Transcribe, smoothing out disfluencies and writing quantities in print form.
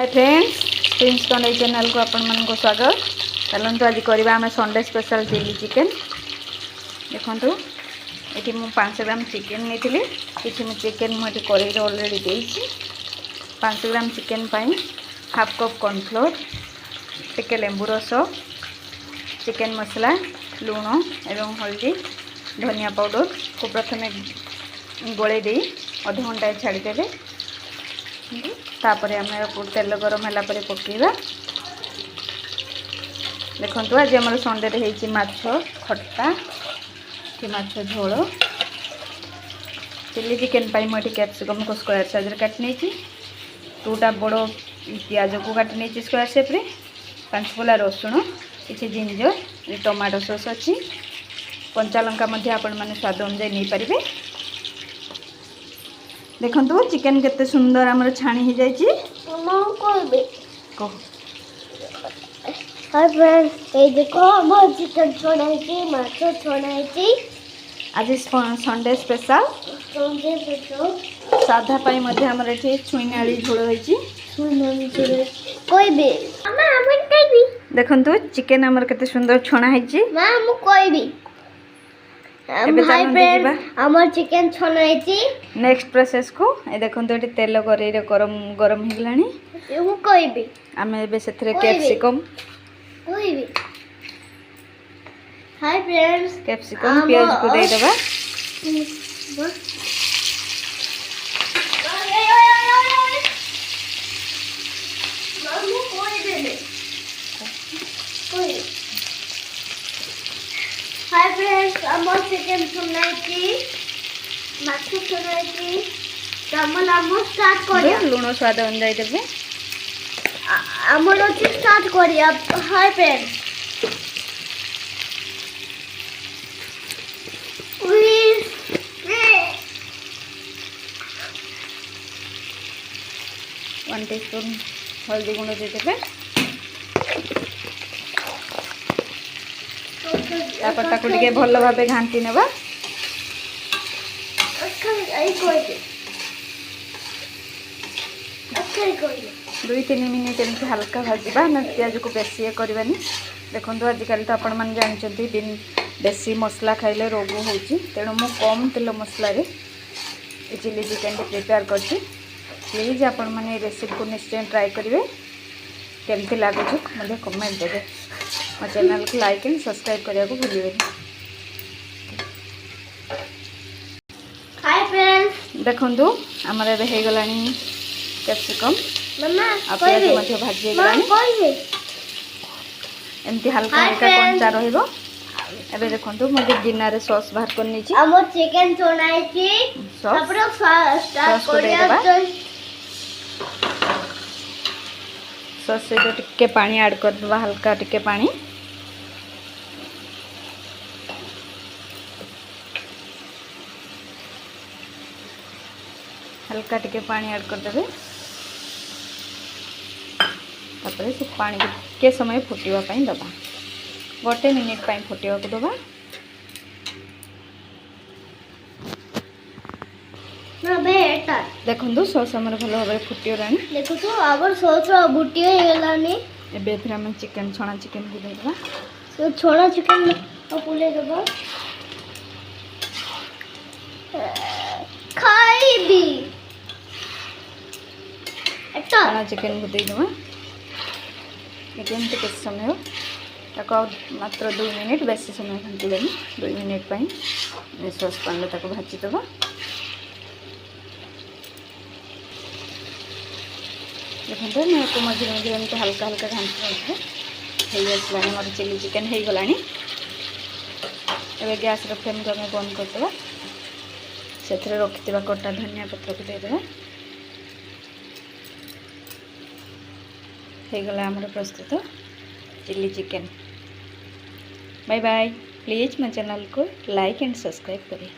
Hi friends, Prince Kanhai channel को आपण मन को स्वागत। चलते आज करवा आम संडे स्पेशल चिली चिकेन। देखो ये मुझे 500 ग्राम चिकेन नहीं कि चिकेन मुझे कड़े अलरेडी देती। 500 ग्राम चिकेन पाई हाफ कप कॉर्नफ्लोर, टिके लेंबू रस, चिकेन मसला, लुण एवं हल्दी, धनिया पाउडर को प्रथम गोले दे अध घंटा छाड़ीदे। तापर आम तेल गरम है पकईवा। देखो आज आम संडे होती माछ खट्टा कि माछ झोल। चिली चिकेन पाई मुझे कैप्सिकम को स्क्वायर साइज काटी नहीं, 2टा बड़ पियाज को काटी नहीं स्क्वायर शेप्रे, 5 कोला रसुण, किसी जिंजर, टमाटो सॉस अच्छी, कंचा लंका आपण मैंने स्वाद अनुसार नहीं पारे। देखो चिकेन केते सुंदर आमर छाणी हो जाए। चिकेन छणाई माछ छणाई आज संडे स्पेशल साधा पाई मध्य आमर ये छुई नाड़ी झोल होती। देखो चिकेन आमर केते सुंदर छणा होती। हाय फ्रेंड्स, हमर चिकेन छणाई। नेक्स्ट प्रोसेस को ए देखो ये तेल गरे गरम गरम हो गलानी। मु कहबी आम ए कैप्सिकम हाय फ्रेंड्स कैप्सिकम प्याज को दे दबा। हाय फ्रेंड्स, हमर चिकेन छणाई माछ छणाई तमल हम स्टार्ट करिया। लुण स्वाद अनुसार देबे। हमर अछि स्टार्ट करिया। हाय फ्रेंड्स, वन टीस्पून हल्दी गुंड दे देबे। तापर ताको टिके भल भाबे घांटी नेबा। 2-3 मिनिट एमती हल्का भाजवा ना, प्याज को बेसी करवानी। देखो आजिकल तो आपण मैंने जानते बेसी मसला खाइले रोग होची, तेणु मु कम तेल मसला चिली चिकेन प्रिपेयर करछि। प्लीज आपण मैंने रेसिपी को निश्चय ट्राई करेंगे। केमती लगुच मुझे कमेंट देवे। मो चैनल को लाइक एंड सब्सक्राइब करने को भूलिए। हाय फ्रेंड्स, देखो आमर ए हो गलानी कैप्सिकम प्याज मध्य भाजी गलानी। एमती हल्का हल्का कंचा रहिबो। एबे देखो मुझे गिनारे सॉस बाहर कर नीची। हमर चिकेन छणाई तापर स्टार्ट करिया। सॉस से टिके पानी ऐड कर दबा, हल्का टिके पानी। हल्का टिके पानी ऐड कर देबे। तापर से पानी के समय फुटिवा पई दबा, 1 मिनिट पई फुटिवा को दबा। ना बेटा देखो सॉस हमर भलो भाबे फुटियो रानी। देखो तो आबर सॉस बुटी हो गलानी। एबे फिर हम चिकेन छणा चिकेन को दे दबा। तो छोड़ा चिकेन पुले दबा। खाइबी छणा चिकेन को दे दबा। मीडियम के समय हो ताको मात्र 2 मिनिट बेसी समय घंटिलेनी। 2 मिनिट पई सॉस पान ताको भाजी दबा। देखो मैं को मझे मझे एमती हल्का हल्का घाटी हो मोर चिली चिकेन हो गलानी। एबे गैस फ्लेम को आम बंद करदे। से रखिथिबा कटा धनिया पत्र को देदेबा। हो गला हमर प्रस्तुत chilli chicken. Bye bye. Please मो चैनल को लाइक एंड सब्सक्राइब करें।